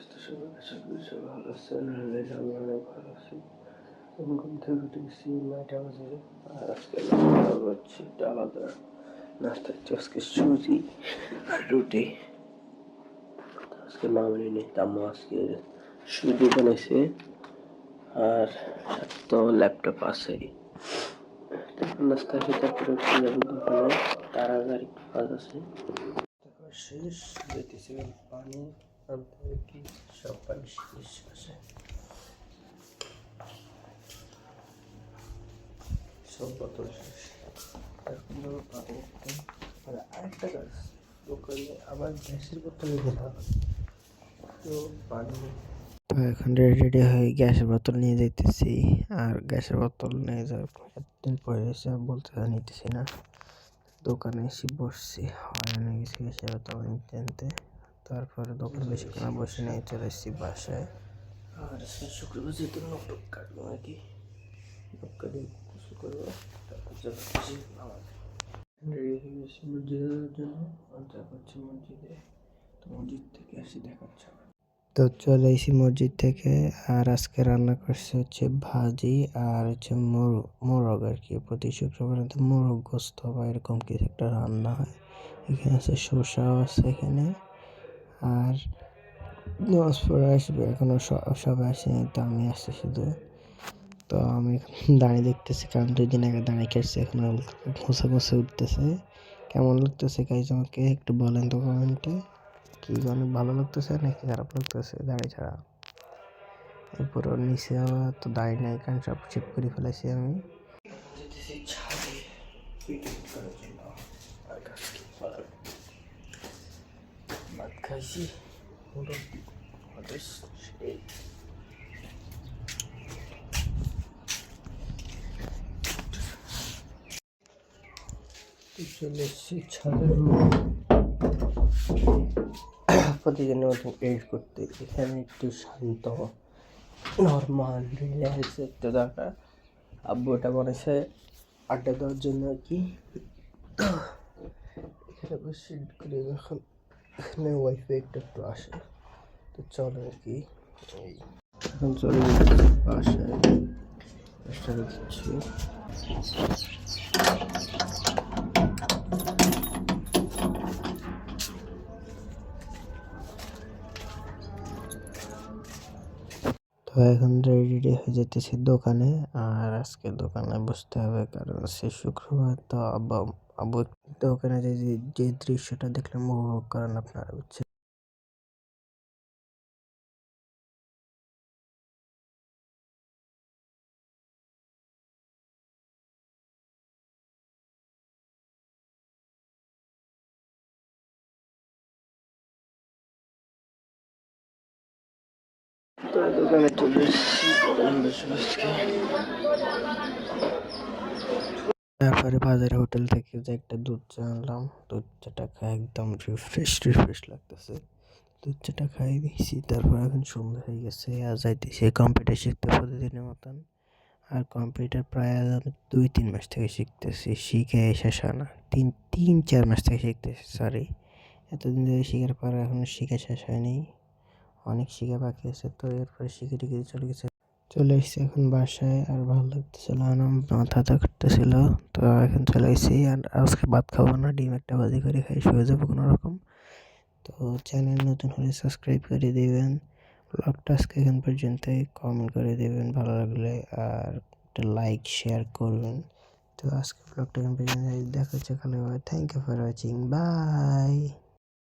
অবস্থা সবার আশা করি সবাই ভালো আছেন। আমি অনেক ভালো আছি। আমি ঘুম থেকে উঠে গেছি 9টা বাজে। আর আজকে নাস্তা করছি একটা আলাদা নাস্তা হচ্ছে আজকে সুজি আর রুটি। আজকে মামনি নেই, আম্মু আজকে সুজি বানাইছে আর তো ল্যাপটপ আছে। নাস্তা খেয়ে তারপরে চলে যাবো দোকানে, তাড়াতাড়ি কাজ আছে। শেষ যেতেছি পানি আনতে, কি সব পানি শেষ আসে, সব বোতল শেষ। এখন পানি মানে আরেকটা কাজ, দোকানে আবার গ্যাসের বোতলে দিলাম তো পানি। তো এখন রেডি হয়ে গ্যাসের বোতল নিয়ে যাইতেছি। আর গ্যাসের বোতল নিয়ে যাওয়ার একদিন পরে এসে বলতে নিতেছি না, দোকানে এসে বসছি, হয়রান হয়ে গেছি গ্যাসের বোতল নিতে আনতে। তারপরে দোকান বেশিক্ষণ বসে নিয়ে চলে এসেছি বাসায়। আর শুক্রবার যেহেতু নখ কাটবো আর কি, নখ কাটে কিছু করবো, তারপর যাচ্ছি আমাদের রেডি হয়ে গেছি মসজিদে যাওয়ার জন্য। আর যাচ্ছি মসজিদে, তো মসজিদ থেকে আসি দেখাচ্ছে। তো চলে এসেছি মসজিদ থেকে। আর আজকে রান্না করছে হচ্ছে ভাজি আর হচ্ছে মোরগ আর কি, প্রতি শুক্রবারে তো মোরগ গোস্ত বা এরকম কিছু একটা রান্না হয়। এখানে আছে শসাও আছে এখানে। আর নামাজ পড়ে আসবে, এখনো সবাই আসেনি, তো আমি আসছি শুধু। তো আমি দাঁড়িয়ে দেখতেছি, কারণ 2 দিন আগে দাঁড়িয়ে খেয়েছি, এখন ঘুষে ঘুষে উঠতেছে। কেমন লাগতেছে গাইজ আমাকে একটু বলেন তো কমেন্টে, কি অনেক ভালো লাগতেছে নাকি খারাপ লাগতেছে দাড়ি ছাড়া। এরপর নিচে তো দাড়ি নাই, কারণ সব চেক করে ফেলেছি আমি। ভাত খাইছি চলে এসেছি ছাদের প্রতিদিনের মতন এডিট করতে। এখানে একটু শান্ত নর্মাল রিল্যাক্স একটা জায়গা। আব্বু এটা বানাইছে আড্ডা দেওয়ার জন্য আর কি। এখানে বসে করে এখন এখানে ওয়াইফাই একটু আসে, তো চলে আর কি। এখন চলে যাচ্ছি বাসায়, বাসায় দিচ্ছি। তো এখন রেডি হয়ে যেতেছি দোকানে। আর আজকে দোকানে বসতে হবে, কারণ সে শুক্রবার তো। আব্বু দোকানে যে দৃশ্যটা দেখলাম উপভোগ করেন আপনারা, বুঝছেন। তো দোকানে চলে এসেছি, তারপরে বাজারে হোটেল থেকে যে একটা দুধ চা আনলাম, দুধ চাটা খাই একদম রিফ্রেশ লাগতেছে। দুধ চাটা খাই দিয়েছি। তারপর এখন সন্ধ্যা হয়ে গেছে, আর যাইতেছি কম্পিউটার শিখতে প্রতিদিনের মতন। আর কম্পিউটার প্রায় আমি 2-3 মাস থেকে শিখতেছি, শিখে শেষ হয় না। 3-4 মাস থেকে শিখতেছি, সরি। এতদিন ধরে শেখার পর এখনো শিখে শেষ হয়নি, অনেক শিখা বাকি আছে। তো এরপরে শিখে টিখে চলে এসেছি এখন বাসায়। আর ভালো লাগতেছিল না, মাথা করতেছিল। তো এখন চলে এসেছি। আর আজকে ভাত খাবো না, ডিম একটা ভাজি করে খাই, শুয়ে যাবো কোনো রকম। তো চ্যানেল নতুন হলে সাবস্ক্রাইব করে দিবেন। ব্লগটা আজকে এখান পর্যন্তই, কমেন্ট করে দেবেন ভালো লাগলে, আর একটা লাইক শেয়ার করবেন। তো আজকে ব্লগটা এখান পর্যন্ত, দেখা হচ্ছে কালকে। Thank you for watching, by.